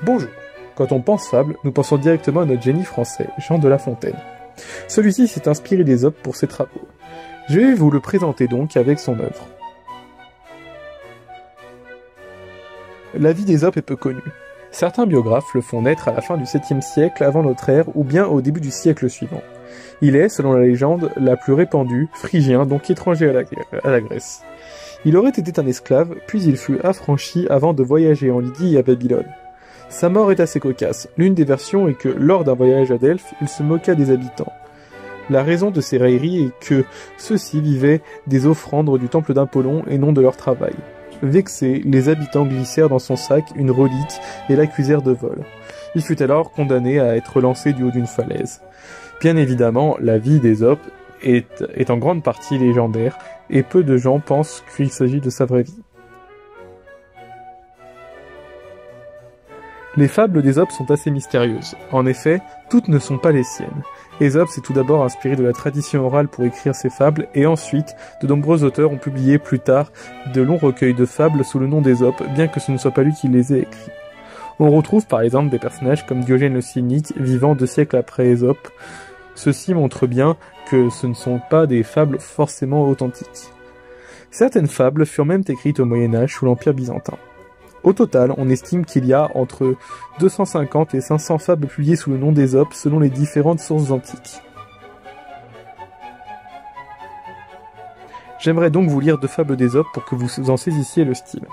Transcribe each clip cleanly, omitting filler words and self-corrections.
Bonjour. Quand on pense fable, nous pensons directement à notre génie français, Jean de La Fontaine. Celui-ci s'est inspiré d'Ésope pour ses travaux. Je vais vous le présenter donc avec son œuvre. La vie d'Ésope est peu connue. Certains biographes le font naître à la fin du 7e siècle avant notre ère ou bien au début du siècle suivant. Il est, selon la légende, la plus répandue, phrygien, donc étranger à la Grèce. Il aurait été un esclave, puis il fut affranchi avant de voyager en Lydie et à Babylone. Sa mort est assez cocasse. L'une des versions est que, lors d'un voyage à Delphes, il se moqua des habitants. La raison de ces railleries est que ceux-ci vivaient des offrandes du temple d'Apollon et non de leur travail. Vexés, les habitants glissèrent dans son sac une relique et l'accusèrent de vol. Il fut alors condamné à être lancé du haut d'une falaise. Bien évidemment, la vie d'Ésope est en grande partie légendaire, et peu de gens pensent qu'il s'agit de sa vraie vie. Les fables d'Ésope sont assez mystérieuses. En effet, toutes ne sont pas les siennes. Ésope s'est tout d'abord inspiré de la tradition orale pour écrire ses fables, et ensuite, de nombreux auteurs ont publié plus tard de longs recueils de fables sous le nom d'Ésope, bien que ce ne soit pas lui qui les ait écrits. On retrouve par exemple des personnages comme Diogène le Cynique, vivant 2 siècles après Ésope. Ceci montre bien que ce ne sont pas des fables forcément authentiques. Certaines fables furent même écrites au Moyen-Âge sous l'Empire byzantin. Au total, on estime qu'il y a entre 250 et 500 fables publiées sous le nom d'Ésope selon les différentes sources antiques. J'aimerais donc vous lire 2 fables d'Ésope pour que vous en saisissiez le style.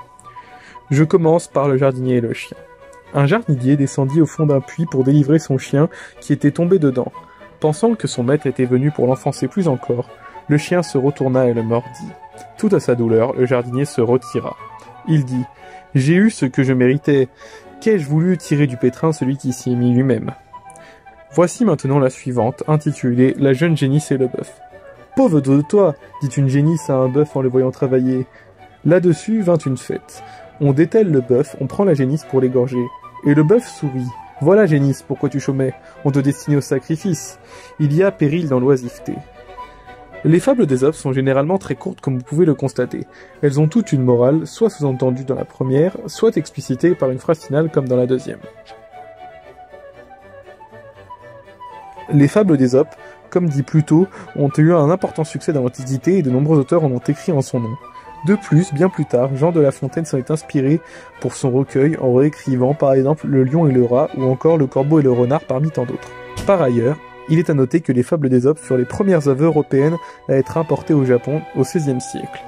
Je commence par le jardinier et le chien. Un jardinier descendit au fond d'un puits pour délivrer son chien qui était tombé dedans. Pensant que son maître était venu pour l'enfoncer plus encore, le chien se retourna et le mordit. Tout à sa douleur, le jardinier se retira. Il dit « J'ai eu ce que je méritais. Qu'ai-je voulu tirer du pétrin celui qui s'y est mis lui-même » Voici maintenant la suivante, intitulée « La jeune génisse et le bœuf ». « Pauvre de toi » dit une génisse à un bœuf en le voyant travailler. Là-dessus vint une fête. On dételle le bœuf, on prend la génisse pour l'égorger. Et le bœuf sourit. « Voilà, génisse, pourquoi tu chômais? On te destinait au sacrifice. Il y a péril dans l'oisiveté. » Les fables d'Ésope sont généralement très courtes comme vous pouvez le constater. Elles ont toutes une morale, soit sous-entendue dans la première, soit explicitée par une phrase finale comme dans la deuxième. Les fables d'Ésope, comme dit plus tôt, ont eu un important succès dans l'Antiquité et de nombreux auteurs en ont écrit en son nom. De plus, bien plus tard, Jean de La Fontaine s'en est inspiré pour son recueil en réécrivant par exemple Le lion et le rat ou encore Le corbeau et le renard parmi tant d'autres. Par ailleurs, il est à noter que les fables d'Ésope furent les premières œuvres européennes à être importées au Japon au XVIe siècle.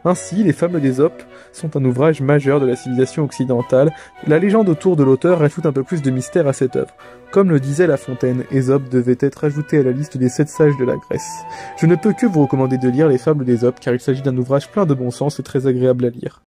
Ainsi, les fables d'Ésope sont un ouvrage majeur de la civilisation occidentale. La légende autour de l'auteur rajoute un peu plus de mystère à cette œuvre. Comme le disait La Fontaine, Ésope devait être ajouté à la liste des 7 sages de la Grèce. Je ne peux que vous recommander de lire les fables d'Ésope car il s'agit d'un ouvrage plein de bon sens et très agréable à lire.